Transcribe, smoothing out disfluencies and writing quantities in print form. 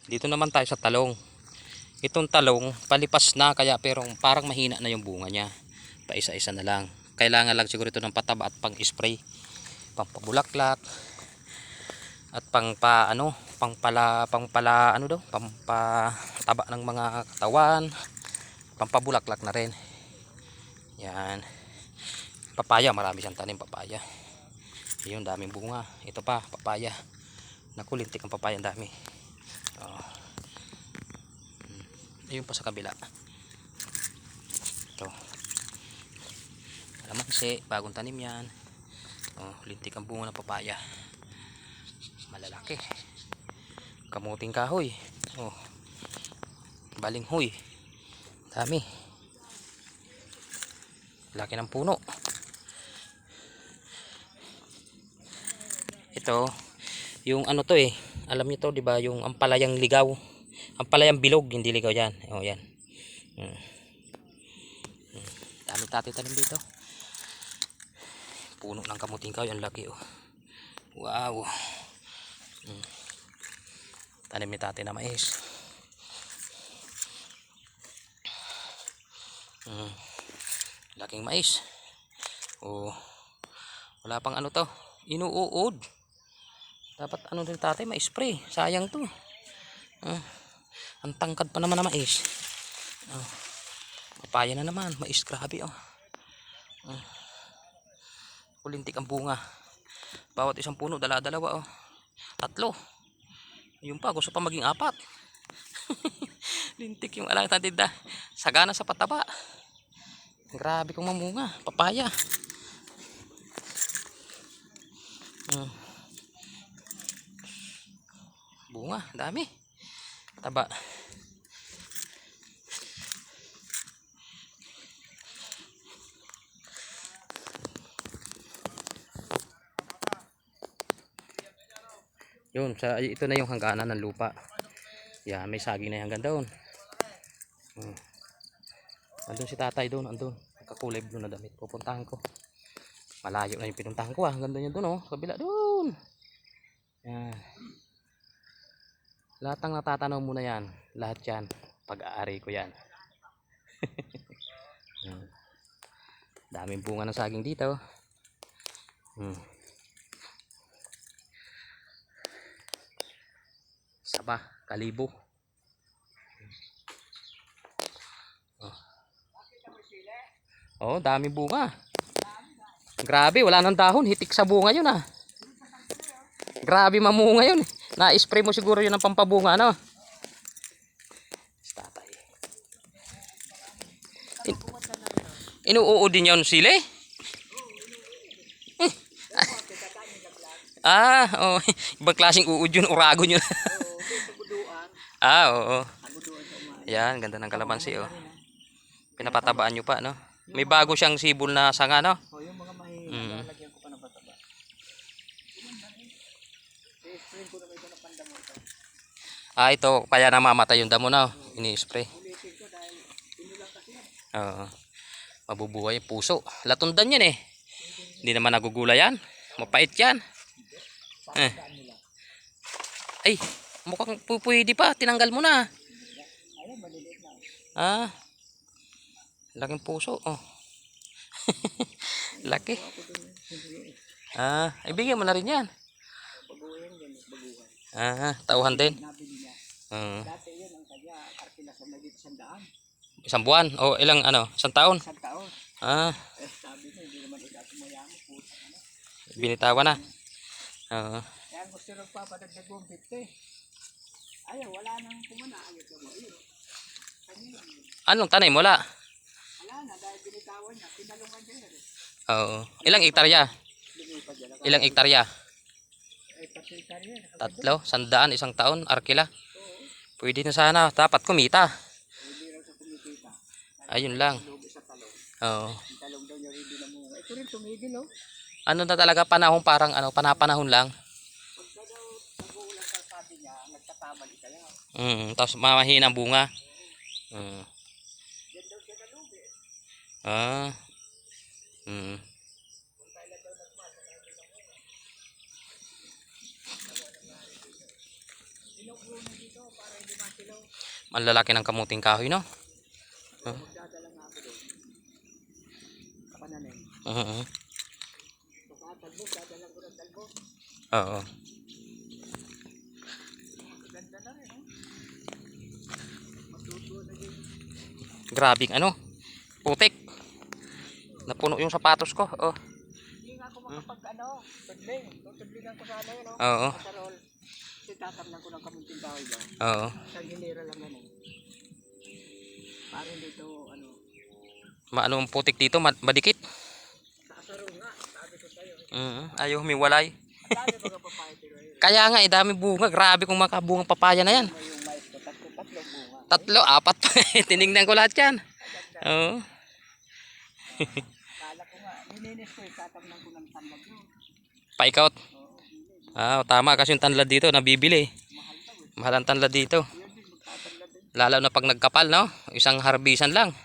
Dito naman tayo sa talong. Itong talong palipas na, kaya pero parang mahina na yung bunga niya. Paisa-isa na lang. Kailangan lang siguro ito ng pataba at pang-spray, pampabulaklak at pangpala ano daw, pampataba ng mga katawan, pampabulaklak na rin. Yan. Papaya, marami siyang tanim papaya. Yung daming bunga. Ito pa, papaya. Naku, lintik ang papaya, ang dami. Oh. Ayun pa sa kabila. Ito. Kalamansi, bagong tanim yan. Oh, lintik ang bunga ng papaya. Malalaki. Kamuting kahoy. Oh. Balinghoy. Dami. Laki ng puno. Ito, yung ano to eh. Alam niyo to, 'di ba, yung ampalayang ligaw. Ampalayang bilog, hindi ligaw 'yan. Oh, 'yan. Dami tati tanim dito. Puno ng kamuting kahoy, ang laki oh. Wow. Tanim ni tati na mais. Laking mais. Oh. Wala pang ano to, inuuod. Dapat ano din tatay, ma-spray. Sayang to. Ang tangkad pa naman na mais. Papaya na naman, mais, grabe oh. Kulintik ang bunga. Bawat isang puno dala-dalawa oh. 3. Yung pa, gusto pa maging 4. Lintik yung alang tandida. Sagana sa pataba. Grabe kong mamunga. Papaya. Bunga, dami. Taba. Yun, ito na yung hangganan ng lupa. Yan, may saging na yung hanggang doon. Andun si tatay doon, andun. Nakakulay blue na damit. Pupuntahan ko. Malayo na yung pinuntahan ko ah. Hanggang doon yun doon oh. Kabila doon. Yan. Lahat ng natatanaw mo na yan. Lahat yan. Pag-aari ko yan. Daming bunga ng saging dito. Saba, kalibo. Oh, daming bunga. Grabe, wala nang dahon. Hitik sa bunga yun ah. Grabe mamunga yun. Na-spray mo siguro yun ng pampabunga ano. Tatay. Inuuod din yun sili? Oh, ibang klaseng uod yun, urago yun. Oo. Yan, ganda ng kalamansi oh. Pinapatabaan nyo pa no. May bago siyang sibol na sanga no. Oh, yung mga mahihina, lalagyan ko pa ng pataba. I-spray ko na may ito na pandamo ito. Ito, kaya namamatay yung damo na. Ini-spray. Ulitin ko dahil pinulang kasi yan. Oo. Mabubuhay yung puso. Latundan yan eh. Hindi naman nagugula yan. Mapait yan. Ay, mukhang pwede pa. Tinanggal mo na. Ayun, maliliit na. Laking puso. Oh. Laki. Ibigay mo na rin yan. Baguhin din, baguhan. Tauhan din. Nabili niya. Dati yun, ang kanya, karpila sa may 100. Isang buwan? O ilang ano? Isang taon? Isang taon. Sabi niya, hindi naman ikaw tumayamo. Binitawan na. Kaya gusto nagpapadagdag ng 50. Ayaw, wala nang pumana. Ayaw ka mo. Anong tanim? Wala. Wala na, dahil binitawan niya. Pinalungan din na rin. Oo. Ilang hektarya? Ilang hektarya? Ay, pati hektarya. 300, 100, isang taon, arkila. Pwede na sana, dapat kumita. Hindi raw sa kumikita. Ayun lang. Sa talong. Oo. Ang talong daw niya rin binamunga. Ito rin tumigil oh. Ano na talaga panahon, parang ano, panapanahon lang. Pagka daw nag-uulang sa sabi niya, nagtatamali kaya. Tapos mamahina ang bunga. Yan daw siya nalubi. Inuulan dito para Ang lalaki ng kamuting kahoy, no? Magdadala nga ako doon. Kapananin. Oo. Baka talbog, dadala ko ng talbog. Oo. Ganda na rin, oh. Matutuwa na yun. Grabing ano. Putik. Napuno yung sapatos ko. Oh. Hindi nga ako makapag tudling. Tutudlingan ko sana yun, oh. Oo. Kasarol. Kasi tatamnan ko ng kamunting kahoy ba? Oo. Isang hilera lang yan, eh. Parang dito, Maano ang putik dito, madikit. kasarol nga. Sabi ko sa'yo. Ayaw humiwalay. Ang dami mga papaya pero ayun. Kaya nga, dami bunga. Grabe kung makabungang papaya na yan. Yung mais ko, tatlo bunga. 3, 4 pa. Tinignan ko lahat yan. Oo. Kala ko nga, nilinis ko, tatamnan ko ng tanlag yun. Paikot. Oo, Tama kasi yung tanlad dito, nabibili. mahal daw eh. Mahal ang tanlad dito. Yun din, magtatanlad din. Lalo na pag nagkapal, no? Isang harbisan lang.